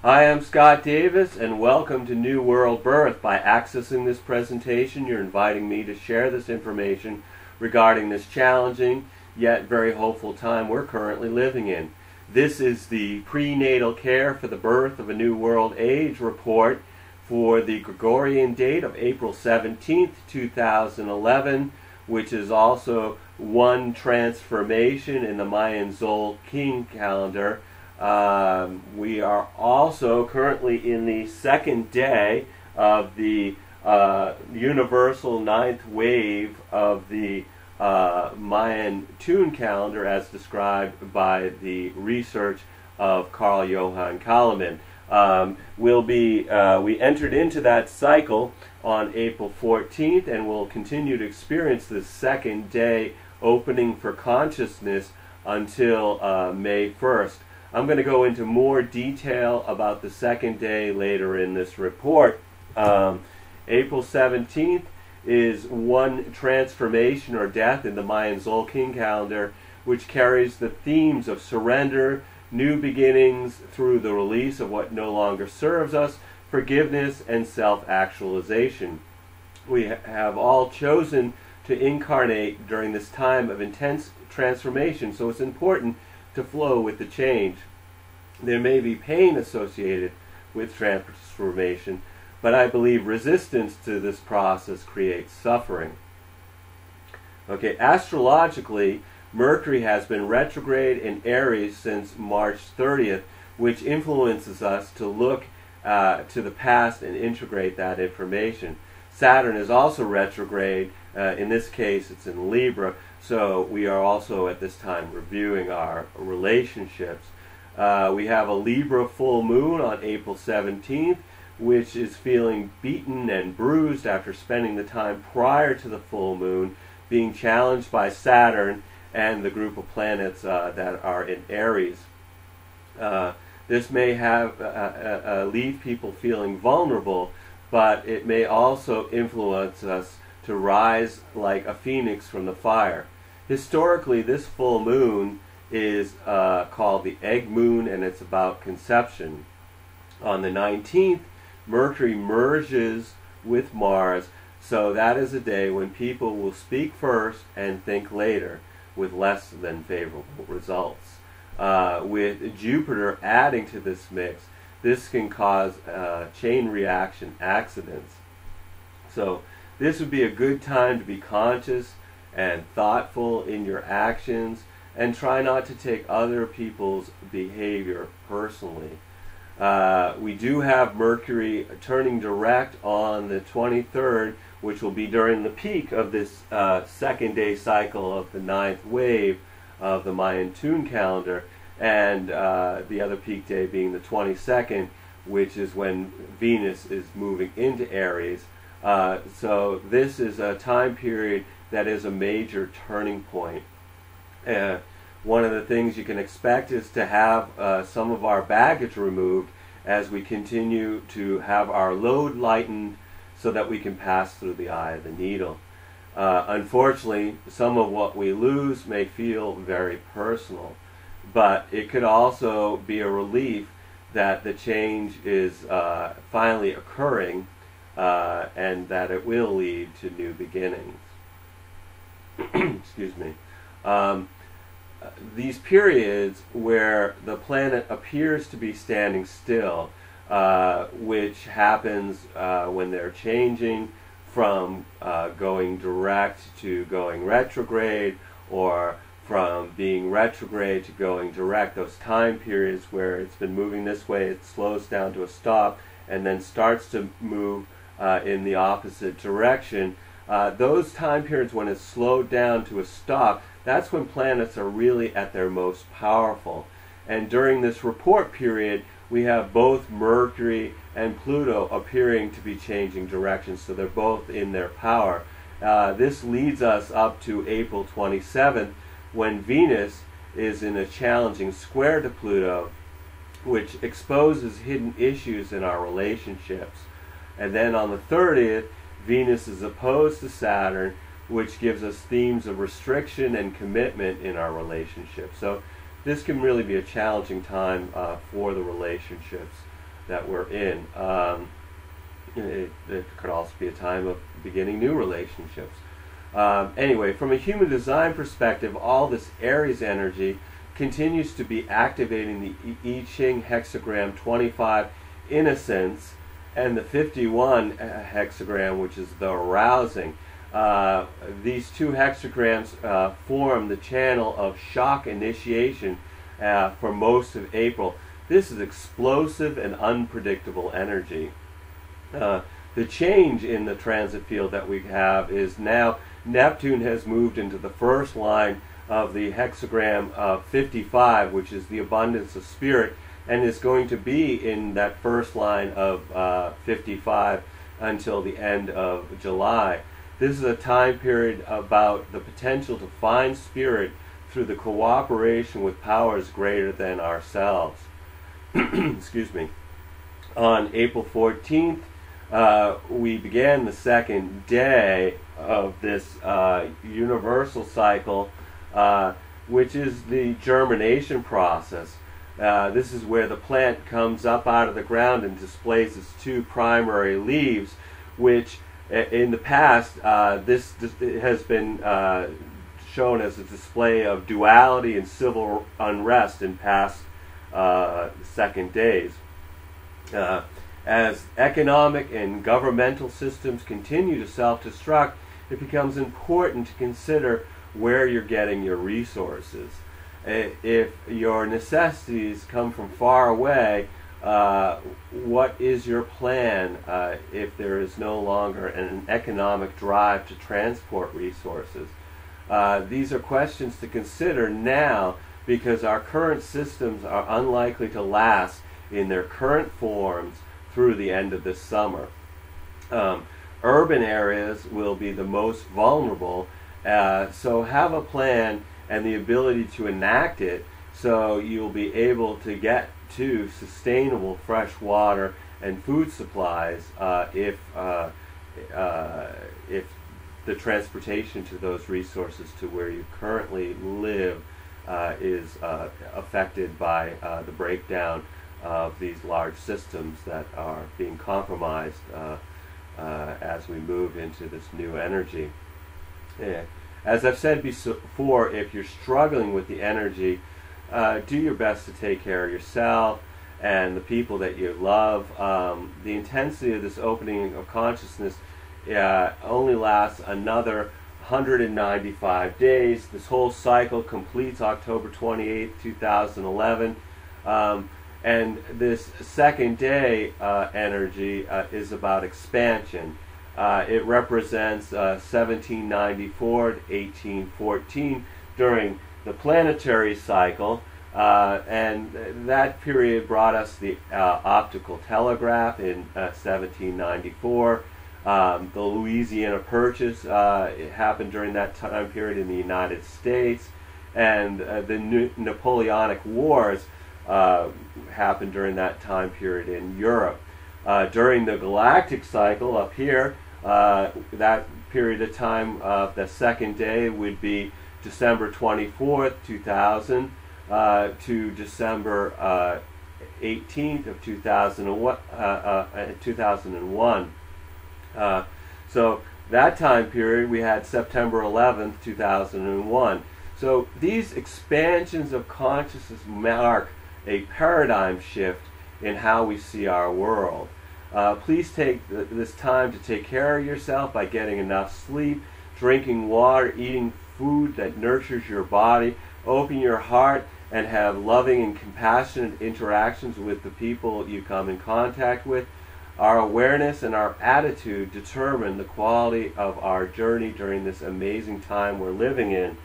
I am Scott Davis, and welcome to New World Birth. By accessing this presentation, you're inviting me to share this information regarding this challenging yet very hopeful time we're currently living in. This is the Prenatal Care for the Birth of a New World Age report for the Gregorian date of April 17th, 2011, which is also One Transformation in the Mayan Tzolkin calendar. We are also currently in the second day of the Univesal ninth wave of the Mayan Tun calendar as described by the research of Carl Johann Kalaman. We entered into that cycle on April 14th, and we'll continue to experience this second day opening for consciousness until May 1st. I'm going to go into more detail about the second day later in this report. April 17th is One Transformation or Death in the Mayan Tzolkin calendar, which carries the themes of surrender, new beginnings through the release of what no longer serves us, forgiveness, and self-actualization. We have all chosen to incarnate during this time of intense transformation, so it's important to flow with the change. There may be pain associated with transformation, but I believe resistance to this process creates suffering. Okay, astrologically, Mercury has been retrograde in Aries since March 30th, which influences us to look to the past and integrate that information. Saturn is also retrograde. In this case, it's in Libra, so we are also at this time reviewing our relationships. We have a Libra full moon on April 17th, which is feeling beaten and bruised after spending the time prior to the full moon being challenged by Saturn and the group of planets that are in Aries. This may leave people feeling vulnerable, but it may also influence us to rise like a phoenix from the fire. Historically, this full moon is called the egg moon, and it's about conception. On the 19th, Mercury merges with Mars, so that is a day when people will speak first and think later, with less than favorable results. With Jupiter adding to this mix, this can cause chain reaction accidents. So this would be a good time to be conscious and thoughtful in your actions, and try not to take other people's behavior personally. We do have Mercury turning direct on the 23rd, which will be during the peak of this second day cycle of the ninth wave of the Mayan Tun calendar, and the other peak day being the 22nd, which is when Venus is moving into Aries. So this is a time period that is a major turning point. One of the things you can expect is to have some of our baggage removed as we continue to have our load lightened so that we can pass through the eye of the needle. Unfortunately, some of what we lose may feel very personal, but it could also be a relief that the change is finally occurring and that it will lead to new beginnings. Excuse me. These periods where the planet appears to be standing still, which happens when they're changing from going direct to going retrograde, or from being retrograde to going direct, those time periods where it's been moving this way, it slows down to a stop and then starts to move in the opposite direction. Those time periods when it's slowed down to a stop, that's when planets are really at their most powerful. And during this report period, we have both Mercury and Pluto appearing to be changing directions, so they're both in their power. This leads us up to April 27th, when Venus is in a challenging square to Pluto, which exposes hidden issues in our relationships. And then on the 30th, Venus is opposed to Saturn, which gives us themes of restriction and commitment in our relationship. So this can really be a challenging time for the relationships. that we're in. It could also be a time of beginning new relationships. Anyway, from a human design perspective, all this Aries energy continues to be activating the I Ching hexagram 25 innocence and the 51 hexagram, which is the arousing. These two hexagrams form the channel of shock initiation for most of April. This is explosive and unpredictable energy. The change in the transit field that we have is now Neptune has moved into the first line of the hexagram 55, which is the abundance of spirit, and is going to be in that first line of 55 until the end of July. This is a time period about the potential to find spirit through the cooperation with powers greater than ourselves. Excuse me. On April 14th, we began the second day of this universal cycle, which is the germination process. This is where the plant comes up out of the ground and displays its two primary leaves, which in the past this has been shown as a display of duality and civil unrest in past second days. As economic and governmental systems continue to self-destruct, it becomes important to consider where you're getting your resources. If your necessities come from far away, what is your plan if there is no longer an economic drive to transport resources? These are questions to consider now, because our current systems are unlikely to last in their current forms through the end of this summer. Urban areas will be the most vulnerable, so have a plan and the ability to enact it so you'll be able to get to sustainable fresh water and food supplies if the transportation to those resources to where you currently live is affected by the breakdown of these large systems that are being compromised as we move into this new energy. As I've said before, if you're struggling with the energy, do your best to take care of yourself and the people that you love. The intensity of this opening of consciousness only lasts another 195 days. This whole cycle completes October 28, 2011. And this second day energy is about expansion. It represents 1794 to 1814 during the planetary cycle, and that period brought us the optical telegraph in 1794. The Louisiana Purchase happened during that time period in the United States, and the Napoleonic Wars happened during that time period in Europe. During the galactic cycle up here, that period of time, the second day would be December 24th, 2000 to December 18th of 2001. So that time period we had September 11th, 2001. So these expansions of consciousness mark a paradigm shift in how we see our world. Please take this time to take care of yourself by getting enough sleep, drinking water, eating food that nurtures your body, open your heart, and have loving and compassionate interactions with the people you come in contact with. Our awareness and our attitude determine the quality of our journey during this amazing time we're living in.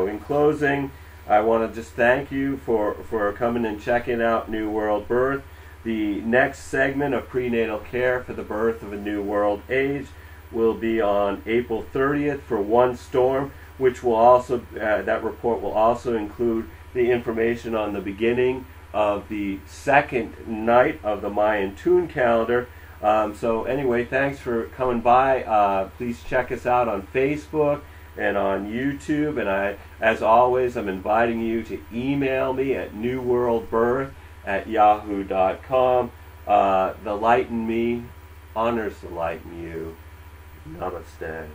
In closing, I want to just thank you for coming and checking out New World Birth. The next segment of prenatal care for the birth of a new world age will be on April 30th for One Storm, which will also, that report will also include the information on the beginning of the second night of the Mayan Tun calendar. So anyway, thanks for coming by. Please check us out on Facebook and on YouTube. And as always, I'm inviting you to email me at newworldbirth@yahoo.com. The light in me honors the light in you. Namaste.